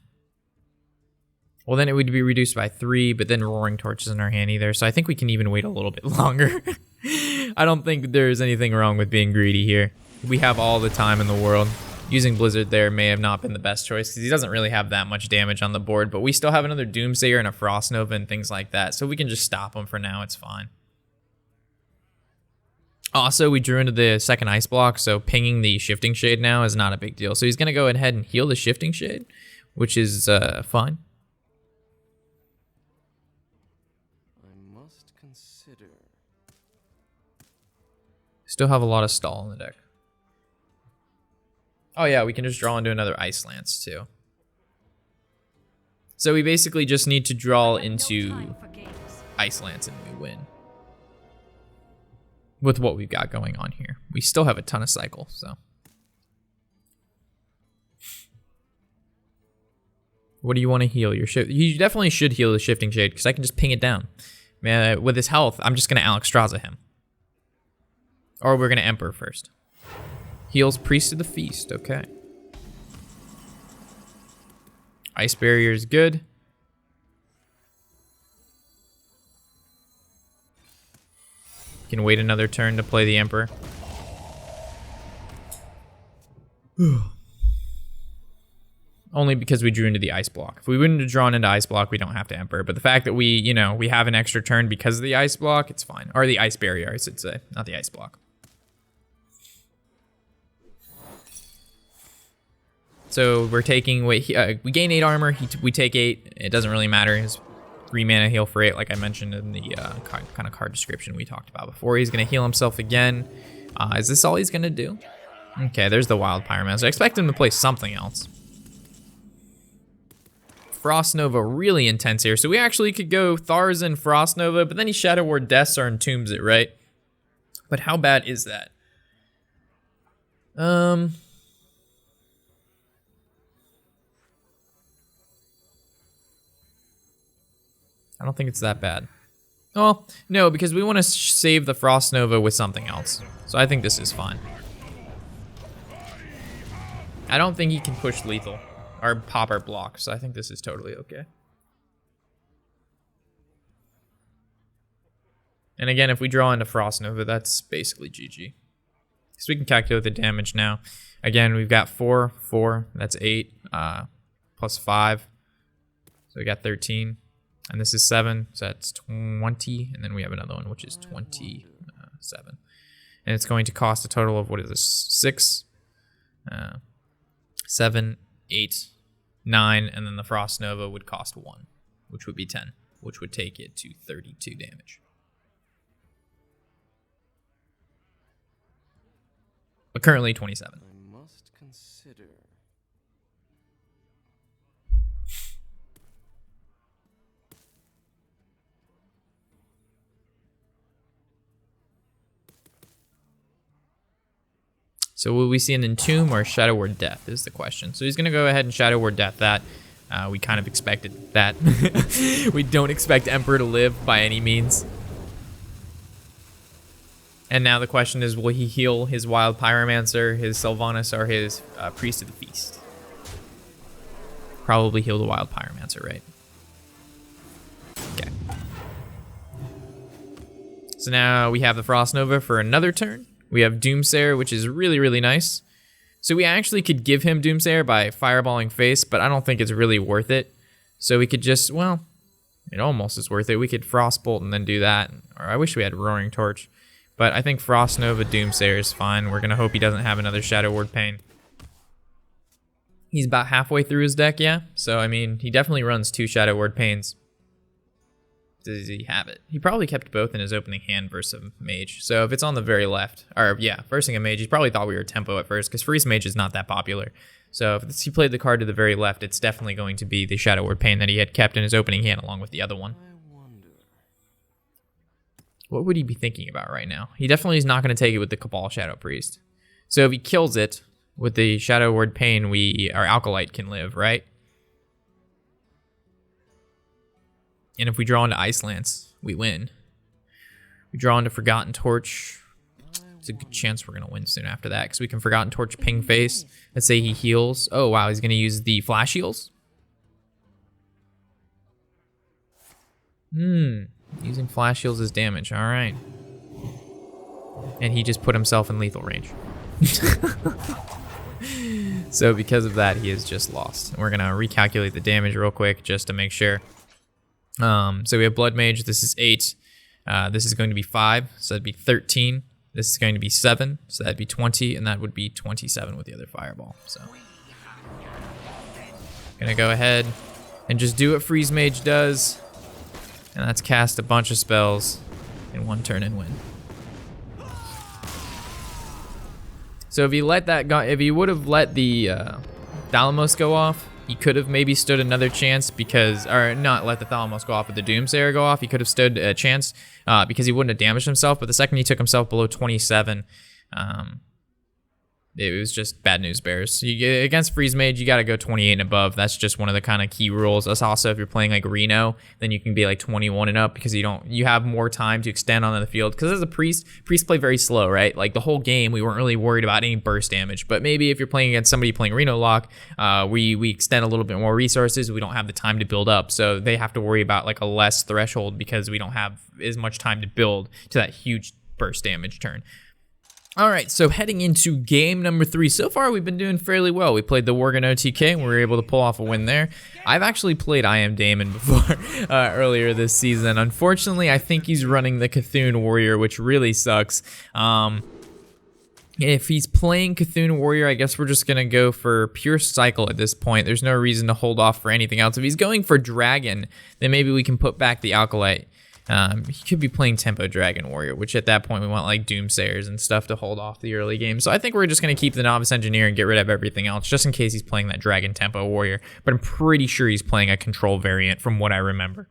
Well, then it would be reduced by 3, but then Roaring Torch is in our hand either, so I think we can even wait a little bit longer. I don't think there's anything wrong with being greedy here. We have all the time in the world. Using Blizzard there may have not been the best choice because he doesn't really have that much damage on the board, but we still have another Doomsayer and a Frost Nova and things like that, so we can just stop him for now. It's fine. Also, we drew into the second Ice Block, so pinging the Shifting Shade now is not a big deal. So he's going to go ahead and heal the Shifting Shade, which is fine. I must consider. Still have a lot of stall in the deck. Oh yeah, we can just draw into another Ice Lance too. So we basically just need to draw into Ice Lance and we win. With what we've got going on here. We still have a ton of cycle, so. What do you want to heal? Your shift? You definitely should heal the Shifting Shade because I can just ping it down. Man, with his health, I'm just going to Alexstrasza him. Or we're going to Emperor first. Heals Priest of the Feast, okay. Ice Barrier is good. Can wait another turn to play the Emperor. Only because we drew into the Ice Block. If we wouldn't have drawn into Ice Block, we don't have to Emperor. But the fact that we, you know, we have an extra turn because of the Ice Block, it's fine. Or the Ice Barrier, I should say, not the Ice Block. So we're taking, we gain 8 armor, we take 8. It doesn't really matter. His 3 mana heal for 8, like I mentioned in the kind of card description we talked about before. He's going to heal himself again. Is this all he's going to do? Okay, there's the Wild Pyromancer. I expect him to play something else. Frost Nova really intense here. So we actually could go Thars and Frost Nova, but then he Shadow Ward Deaths or Entombs it, right? But how bad is that? I don't think it's that bad. Well, no, because we want to save the Frost Nova with something else. So I think this is fine. I don't think he can push lethal or pop or block, so I think this is totally okay. And again, if we draw into Frost Nova, that's basically GG. So we can calculate the damage now. Again, we've got 4, that's 8, plus 5. So we got 13. And this is 7, so that's 20. And then we have another one, which is 27. And it's going to cost a total of, what is this, 6, 7, 8, 9. And then the Frost Nova would cost 1, which would be 10, which would take it to 32 damage. But currently 27. I must consider. So will we see an Entomb or Shadow Ward Death is the question. So he's going to go ahead and Shadow Ward Death that. We kind of expected that. We don't expect Emperor to live by any means. And now the question is, will he heal his Wild Pyromancer, his Sylvanas, or his Priest of the Feast? Probably heal the Wild Pyromancer, right? Okay. So now we have the Frost Nova for another turn. We have Doomsayer, which is really, really nice. So we actually could give him Doomsayer by fireballing face, but I don't think it's really worth it. So we could just, well, it almost is worth it. We could Frostbolt and then do that. Or I wish we had Roaring Torch. But I think Frost Nova Doomsayer is fine. We're going to hope he doesn't have another Shadow Ward Pain. He's about halfway through his deck, yeah. So, I mean, he definitely runs 2 Shadow Ward Pains. Does he have it? He probably kept both in his opening hand versus a Mage. So if it's on the very left, or yeah, versing a Mage, he probably thought we were tempo at first, because Freeze Mage is not that popular. So if he played the card to the very left, it's definitely going to be the Shadow Ward Pain that he had kept in his opening hand along with the other one. What would he be thinking about right now? He definitely is not going to take it with the Cabal Shadow Priest. So if he kills it with the Shadow Ward Pain, our Alkalite can live, right? And if we draw into Ice Lance, we win. We draw into Forgotten Torch. It's a good chance we're going to win soon after that, because we can Forgotten Torch ping face. Let's say he heals. Oh, wow, he's going to use the Flash Heals. Using flash shields as damage. All right. And he just put himself in lethal range. So because of that, he has just lost. And we're going to recalculate the damage real quick just to make sure. So we have Blood Mage. This is 8. This is going to be 5. So that'd be 13. This is going to be 7. So that'd be 20. And that would be 27 with the other Fireball. So going to go ahead and just do what Freeze Mage does. And that's cast a bunch of spells in one turn and win. So if he let that go, if he would have let the Thalamos go off, he could have maybe stood another chance because, or not let the Thalamos go off, but the Doomsayer go off. He could have stood a chance because he wouldn't have damaged himself. But the second he took himself below 27, it was just bad news bears. Against Freeze Mage, you got to go 28 and above. That's just one of the kind of key rules. That's also if you're playing like Reno, then you can be like 21 and up because you have more time to extend onto the field. Because as a priest play very slow, right? Like the whole game, we weren't really worried about any burst damage. But maybe if you're playing against somebody playing Reno lock, we extend a little bit more resources. We don't have the time to build up, so they have to worry about like a less threshold because we don't have as much time to build to that huge burst damage turn. All right, so heading into game number 3. So far, we've been doing fairly well. We played the Worgen OTK, and we were able to pull off a win there. I've actually played I Am Damon before earlier this season. Unfortunately, I think he's running the Cthulhu Warrior, which really sucks. If he's playing Cthulhu Warrior, I guess we're just going to go for pure cycle at this point. There's no reason to hold off for anything else. If he's going for Dragon, then maybe we can put back the Alkalite. He could be playing Tempo Dragon Warrior, which at that point we want like Doomsayers and stuff to hold off the early game. So I think we're just going to keep the Novice Engineer and get rid of everything else, just in case he's playing that Dragon Tempo Warrior. But I'm pretty sure he's playing a Control variant from what I remember.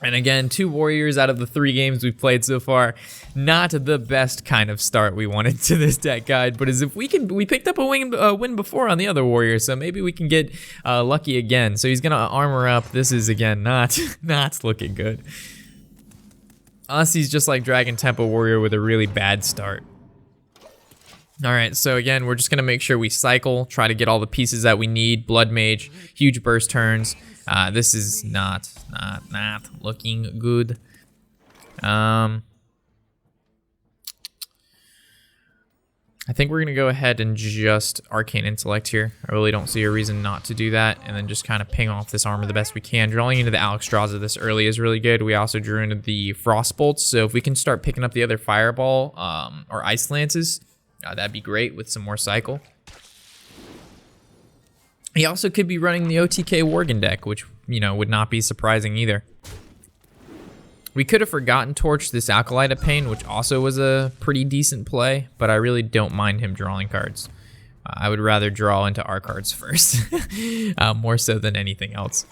And again, 2 Warriors out of the 3 games we've played so far. Not the best kind of start we wanted to this deck guide, but as if we picked up a win before on the other Warrior, so maybe we can get lucky again. So he's gonna armor up. This is again not looking good. Unless he's just like Dragon Tempo Warrior with a really bad start. All right, so again, we're just gonna make sure we cycle, try to get all the pieces that we need. Blood Mage, huge burst turns. This is not looking good. I think we're gonna go ahead and just Arcane Intellect here. I really don't see a reason not to do that, and then just kind of ping off this armor the best we can. Drawing into the Alexstrasza this early is really good. We also drew into the Frostbolts, so if we can start picking up the other Fireball or Ice Lances, that'd be great with some more cycle. He also could be running the OTK Worgen deck, which, would not be surprising either. We could have forgotten Torch this Alkalite of Pain, which also was a pretty decent play, but I really don't mind him drawing cards. I would rather draw into our cards first, more so than anything else.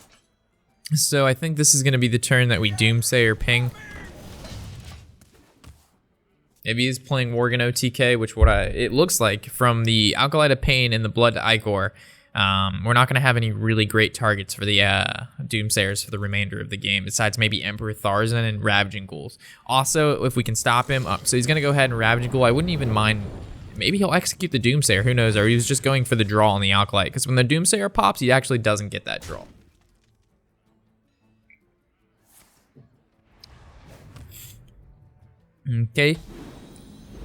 So I think this is going to be the turn that we Doomsayer ping. If he is playing Worgen OTK, which it looks like from the Alkalite of Pain and the Blood Ichor, we're not going to have any really great targets for the Doomsayers for the remainder of the game, besides maybe Emperor Tharzan and Ravaging Ghouls. Also, if we can stop him, so he's going to go ahead and Ravaging Ghoul. I wouldn't even mind. Maybe he'll execute the Doomsayer, who knows, or he was just going for the draw on the Alkalite, because when the Doomsayer pops, he actually doesn't get that draw. Okay.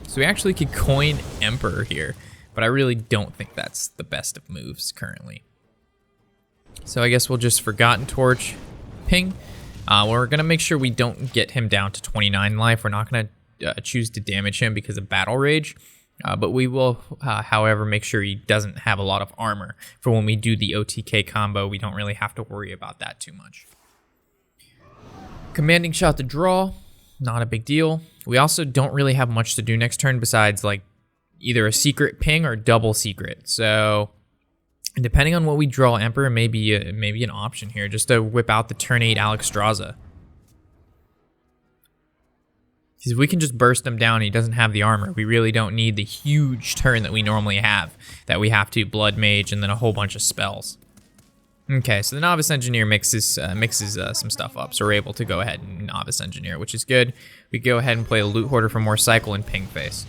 So we actually could coin Emperor here, but I really don't think that's the best of moves currently. So I guess we'll just Forgotten Torch, ping. We're going to make sure we don't get him down to 29 life. We're not going to choose to damage him because of Battle Rage, but we will, however, make sure he doesn't have a lot of armor. For when we do the OTK combo, we don't really have to worry about that too much. Commanding Shot to draw, not a big deal. We also don't really have much to do next turn besides like either a secret ping or double secret. So depending on what we draw, Emperor may be an option here, just to whip out the turn 8 Alexstrasza. Because if we can just burst him down and he doesn't have the armor, we really don't need the huge turn that we normally have, that we have to Blood Mage and then a whole bunch of spells. Okay, so the Novice Engineer mixes some stuff up, so we're able to go ahead and Novice Engineer, which is good. We go ahead and play a Loot Hoarder for more cycle and Ping Face.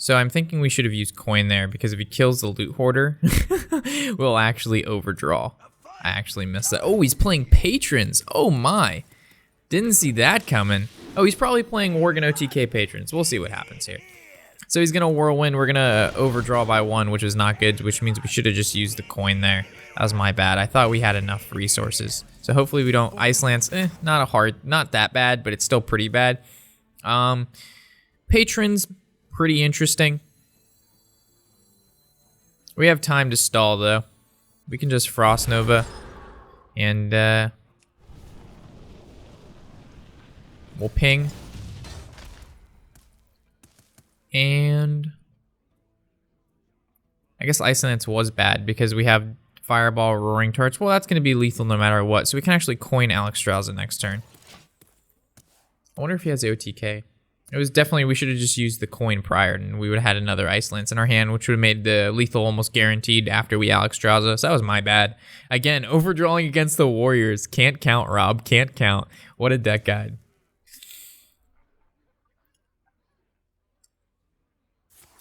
So I'm thinking we should have used coin there, because if he kills the loot hoarder, we'll actually overdraw. I actually missed that. Oh, he's playing patrons. Oh my. Didn't see that coming. Oh, he's probably playing Worgen OTK patrons. We'll see what happens here. So he's gonna whirlwind. We're gonna overdraw by 1, which is not good, which means we should have just used the coin there. That was my bad. I thought we had enough resources. So hopefully we don't Ice Lance. Not that bad, but it's still pretty bad. Patrons, pretty interesting. We have time to stall though. We can just Frost Nova and we'll ping. And I guess Ice Lance was bad because we have Fireball, Roaring Torch. Well, that's going to be lethal no matter what. So we can actually coin Alexstrasza next turn. I wonder if he has OTK. It was definitely, we should have just used the coin prior and we would have had another Ice Lance in our hand, which would have made the lethal almost guaranteed after we Alexstrasza. So that was my bad. Again, overdrawing against the Warriors. Can't count, Rob. Can't count. What a deck guide.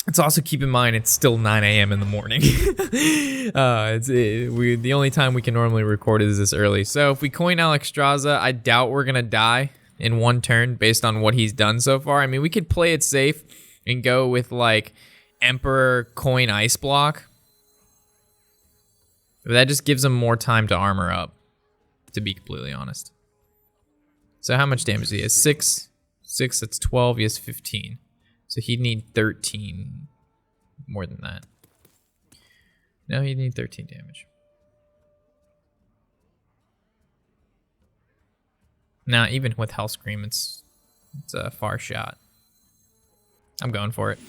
Let's also keep in mind it's still 9 a.m. in the morning. The only time we can normally record is this early. So if we coin Alexstrasza, I doubt we're gonna die in 1 turn based on what he's done so far. I mean, we could play it safe and go with like Emperor coin Ice Block. But that just gives him more time to armor up, to be completely honest. So how much damage do he have? 6, that's 12, he has 15. So he'd need 13, more than that. No, he'd need 13 damage. Nah, even with Hellscream, it's a far shot. I'm going for it.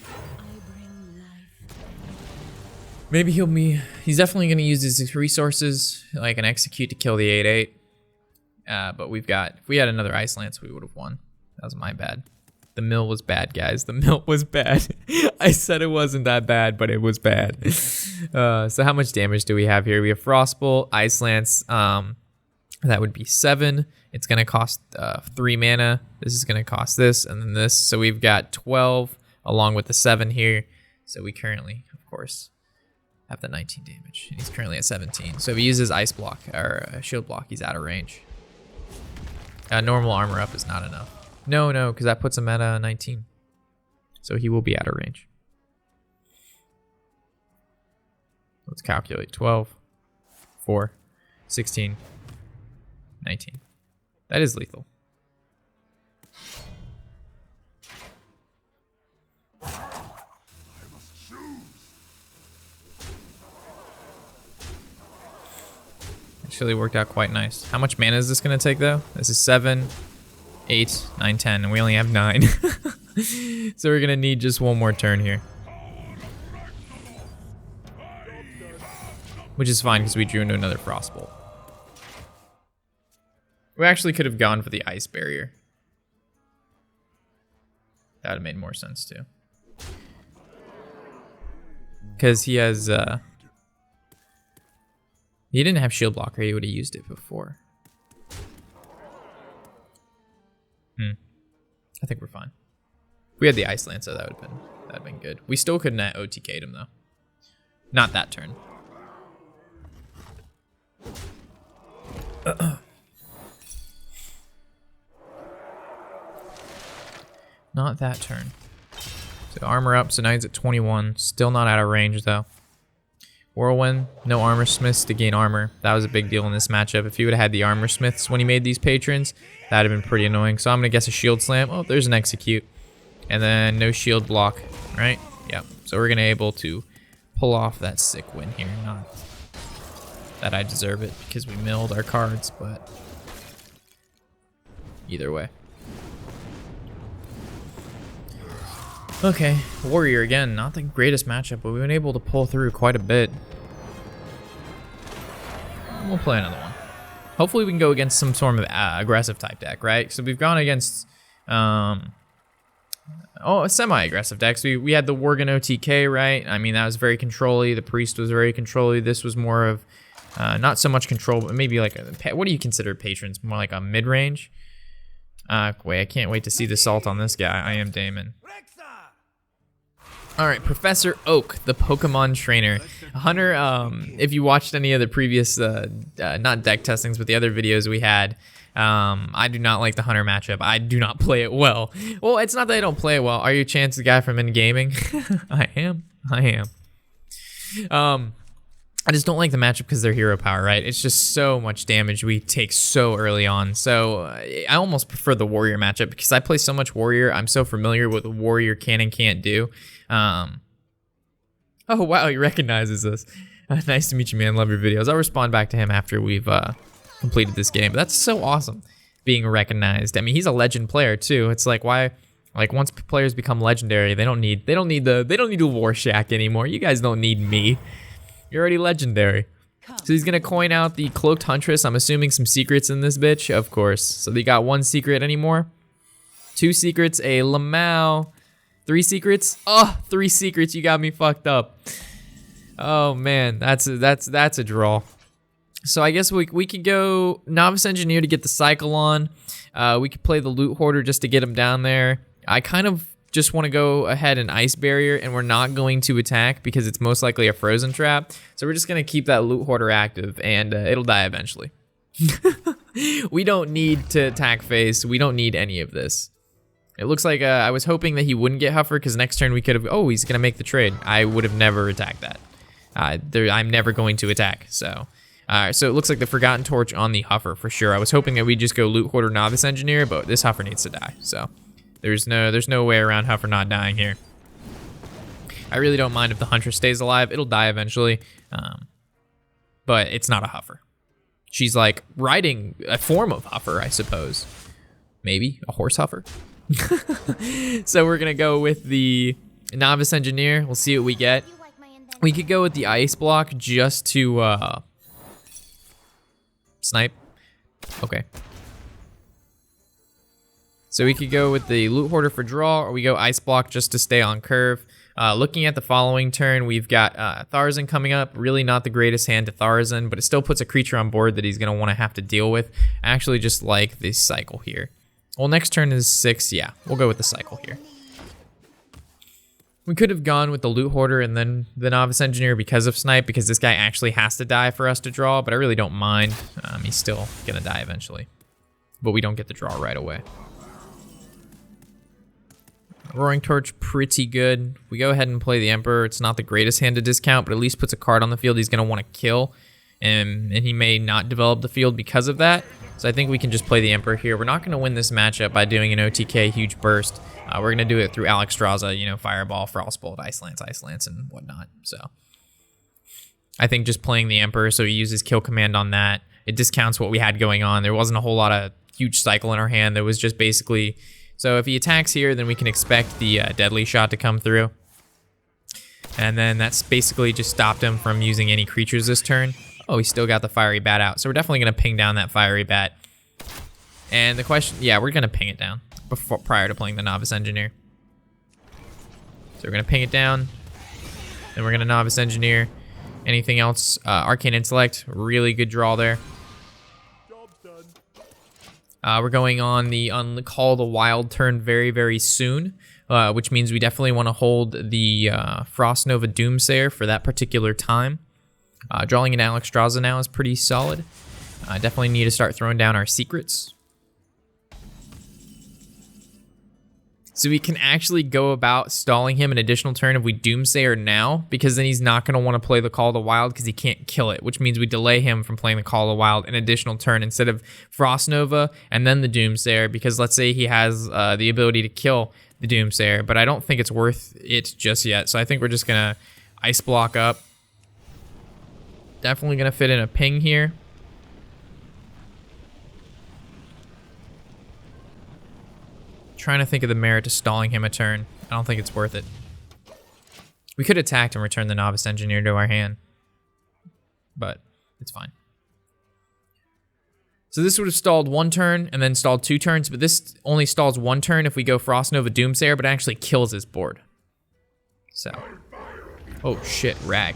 Maybe he's definitely going to use his resources, like an Execute to kill the 8/8. But if we had another Ice Lance, we would have won. That was my bad. The mill was bad, guys. The mill was bad. I said it wasn't that bad, but it was bad. So how much damage do we have here? We have Frostbolt, Ice Lance. That would be 7. It's going to cost 3 mana. This is going to cost this, and then this. So we've got 12 along with the 7 here. So we currently, of course, have the 19 damage. And he's currently at 17. So if he uses Ice Block or Shield Block, he's out of range. Normal armor up is not enough. No, because that puts him at 19. So he will be out of range. Let's calculate. 12, 4, 16, 19. That is lethal. Actually worked out quite nice. How much mana is this going to take though? This is 7, 8, 9, 10, and we only have 9. So we're gonna need just 1 more turn here. Which is fine because we drew into another Frostbolt. We actually could have gone for the Ice Barrier. That would have made more sense too. Because he has, he didn't have Shield Blocker, he would have used it before. I think we're fine. If we had the Ice Lancer, that would have been good. We still couldn't have OTK'd him though. Not that turn. Not that turn. So armor up, so now he's at 21. Still not out of range though. Whirlwind, no armor smiths to gain armor. That was a big deal in this matchup. If he would have had the armor smiths when he made these patrons, that'd have been pretty annoying. So I'm gonna guess a shield slam. Oh, there's an Execute. And then no shield block, right? Yep. So we're gonna able to pull off that sick win here. Not that I deserve it because we milled our cards, but either way. Okay, Warrior again, not the greatest matchup, but we've been able to pull through quite a bit. We'll play another one. Hopefully we can go against some sort of aggressive type deck, right? So we've gone against, a semi-aggressive decks. We had the Worgen OTK, right? I mean, that was very control-y. The Priest was very control-y. This was more of, not so much control, but maybe like, what do you consider patrons? More like a mid-range? Wait, I can't wait to see the salt on this guy. I am Damon. All right, Professor Oak, the Pokemon trainer. Hunter, if you watched any of the previous, not deck testings, but the other videos we had, I do not like the Hunter matchup. I do not play it well. Well, it's not that I don't play it well. Are you Chance, the guy from In Gaming? I am. I just don't like the matchup because they're hero power, right? It's just so much damage we take so early on. So I almost prefer the warrior matchup because I play so much warrior. I'm so familiar with what warrior can and can't do. Oh, wow, he recognizes us. Nice to meet you, man. Love your videos. I'll respond back to him after we've completed this game. But that's so awesome, being recognized. I mean, he's a legend player too. It's like, why? Like, once players become legendary, they don't need the Warshack anymore. You guys don't need me. You're already legendary. So he's gonna coin out the Cloaked Huntress. I'm assuming some secrets in this bitch, of course. So they got 1 secret anymore. 2 secrets, a Lamau. 3 secrets? Oh, 3 secrets, you got me fucked up. Oh man, that's a draw. So I guess we could go Novice Engineer to get the cycle on. We could play the Loot Hoarder just to get him down there. I kind of just want to go ahead and Ice Barrier, and we're not going to attack because it's most likely a Frozen Trap. So we're just going to keep that Loot Hoarder active, and it'll die eventually. We don't need to attack face. We don't need any of this. It looks like I was hoping that he wouldn't get Huffer because next turn we could have... Oh, he's going to make the trade. I would have never attacked that. I'm never going to attack, so... So it looks like the Forgotten Torch on the Huffer for sure. I was hoping that we'd just go Loot Hoarder Novice Engineer, but this Huffer needs to die, so... There's no way around Huffer not dying here. I really don't mind if the Huntress stays alive. It'll die eventually, but it's not a Huffer. She's like riding a form of Huffer, I suppose. Maybe a horse Huffer. So we're gonna go with the Novice Engineer. We'll see what we get. We could go with the Ice Block just to snipe. Okay. So we could go with the Loot Hoarder for draw, or we go Ice Block just to stay on curve. Looking at the following turn, we've got Tharzan coming up. Really not the greatest hand to Tharzan, but it still puts a creature on board that he's going to want to have to deal with. I actually just like this cycle here. Well, next turn is 6. Yeah, we'll go with the cycle here. We could have gone with the Loot Hoarder and then the Novice Engineer because of Snipe, because this guy actually has to die for us to draw, but I really don't mind. He's still going to die eventually, but we don't get the draw right away. Roaring Torch, pretty good. We go ahead and play the Emperor. It's not the greatest hand to discount, but at least puts a card on the field he's going to want to kill. And he may not develop the field because of that. So I think we can just play the Emperor here. We're not going to win this matchup by doing an OTK huge burst. We're going to do it through Alexstrasza, Fireball, Frostbolt, Ice Lance, and whatnot. So I think just playing the Emperor, so he uses Kill Command on that. It discounts what we had going on. There wasn't a whole lot of huge cycle in our hand. There was just basically... So if he attacks here, then we can expect the Deadly Shot to come through. And then that's basically just stopped him from using any creatures this turn. Oh, he still got the Fiery Bat out. So we're definitely going to ping down that Fiery Bat. And the question, yeah, we're going to ping it down prior to playing the Novice Engineer. So we're going to ping it down. Then we're going to Novice Engineer. Anything else? Arcane Intellect, really good draw there. We're going on the Call the Wild turn very, very soon, which means we definitely want to hold the Frost Nova Doomsayer for that particular time. Drawing an Alexstrasza now is pretty solid. Definitely need to start throwing down our secrets. So we can actually go about stalling him an additional turn if we Doomsayer now, because then he's not going to want to play the Call of the Wild because he can't kill it, which means we delay him from playing the Call of the Wild an additional turn instead of Frost Nova and then the Doomsayer, because let's say he has the ability to kill the Doomsayer, but I don't think it's worth it just yet. So I think we're just going to Ice Block up. Definitely going to fit in a ping here. Trying to think of the merit to stalling him a turn. I don't think it's worth it. We could attack and return the Novice Engineer to our hand, but it's fine. So this would have stalled 1 turn and then stalled 2 turns, but this only stalls 1 turn if we go Frost Nova Doomsayer, but it actually kills his board. So, oh shit, Rag.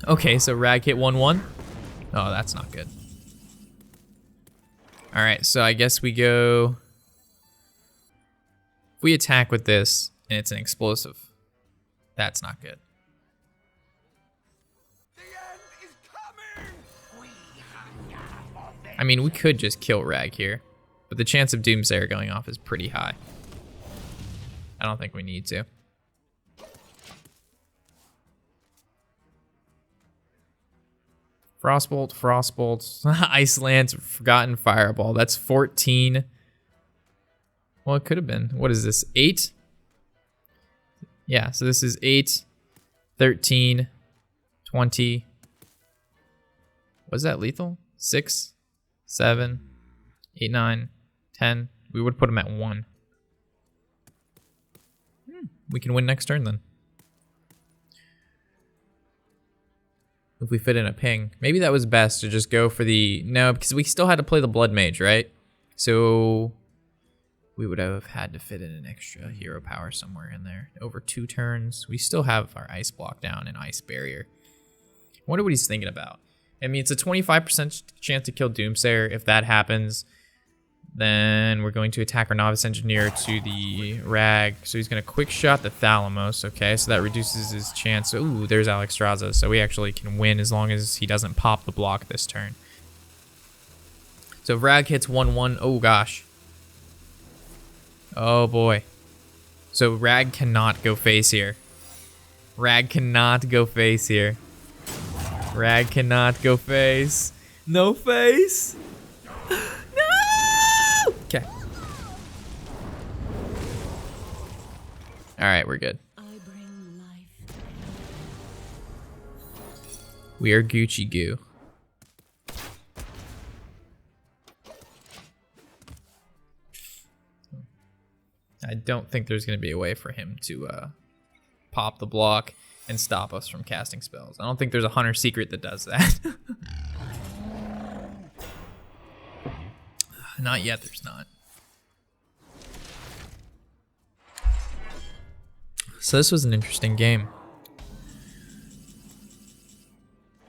Okay, so Rag hit 1/1. Oh, that's not good. All right, so I guess we go... If we attack with this, And it's an explosive. That's not good. The end is coming! I mean, we could just kill Rag here, but the chance of Doomsayer going off is pretty high. I don't think we need to. Frostbolt, Frostbolt, Ice Lance, Forgotten Fireball. That's 14. Well, it could have been. What is this? 8? Yeah, so this is 8, 13, 20. Was that lethal? 6, 7, 8, 9, 10. We would put him at 1. We can win next turn then. If we fit in a ping. Maybe that was best to just go for the... No, because we still had to play the Blood Mage, right? So we would have had to fit in an extra hero power somewhere in there. Over 2 turns. We still have our Ice Block down and Ice Barrier. I wonder what he's thinking about. I mean, it's a 25% chance to kill Doomsayer. If that happens, then we're going to attack our Novice Engineer to the Rag. So he's going to quick shot the Thalamus. Okay, so that reduces his chance. Ooh, there's Alexstrasza. So we actually can win as long as he doesn't pop the block this turn. So if Rag hits 1-1. Oh, gosh. Oh, boy. So Rag cannot go face here. Rag cannot go face here. Rag cannot go face. No face. No! Okay. All right, we're good. We are Gucci Goo. I don't think there's going to be a way for him to pop the block and stop us from casting spells. I don't think there's a Hunter Secret that does that. Not yet, there's not. So this was an interesting game.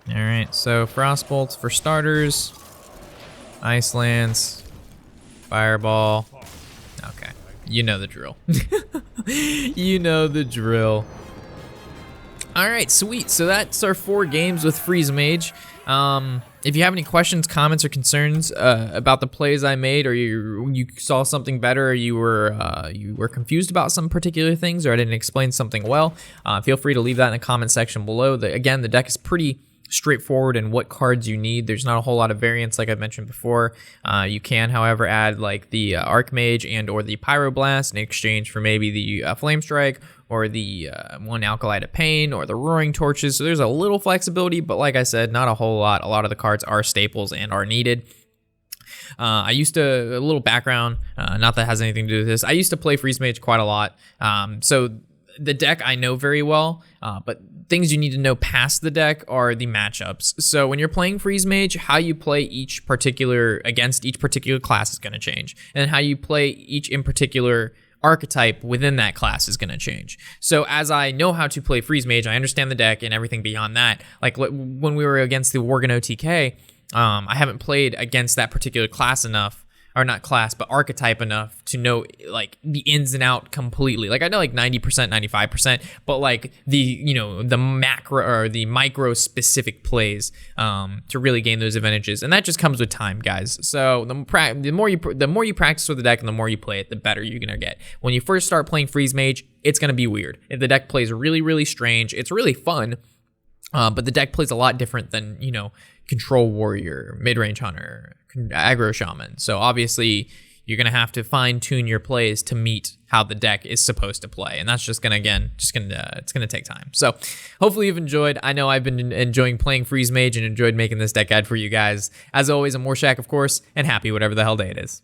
Alright, so Frostbolts for starters. Ice Lance. Fireball. Okay, you know the drill. You know the drill. Alright, sweet. So that's our 4 games with Freeze Mage. If you have any questions, comments, or concerns about the plays I made, or you saw something better, or you were confused about some particular things, or I didn't explain something well, feel free to leave that in the comment section below. Again, the deck is pretty straightforward in what cards you need. There's not a whole lot of variance like I mentioned before. You can, however, add like the Archmage and or the Pyroblast in exchange for maybe the Flame Strike or the 1 Alkali to Pain or the Roaring Torches. So there's a little flexibility, but like I said, not a whole lot. A lot of the cards are staples and are needed. I used to, a little background, not that has anything to do with this, I used to play Freeze Mage quite a lot. So the deck I know very well, but things you need to know past the deck are the matchups. So when you're playing Freeze Mage, how you play against each particular class is going to change. And how you play each in particular archetype within that class is going to change. So as I know how to play Freeze Mage, I understand the deck and everything beyond that. Like when we were against the Worgen OTK, I haven't played against that particular class enough, or not class, but archetype enough to know like the ins and out completely. Like I know like 90%, 95%, but like the macro or the micro specific plays to really gain those advantages. And that just comes with time, guys. So the more you practice with the deck and the more you play it, the better you're gonna get. When you first start playing Freeze Mage, it's gonna be weird. If the deck plays really, really strange, it's really fun. But the deck plays a lot different than, Control Warrior, Mid-Range Hunter, Aggro Shaman. So obviously, you're going to have to fine-tune your plays to meet how the deck is supposed to play. And that's just going to, it's going to take time. So hopefully you've enjoyed. I know I've been enjoying playing Freeze Mage and enjoyed making this deck guide for you guys. As always, I'm Warshack, of course, and happy whatever the hell day it is.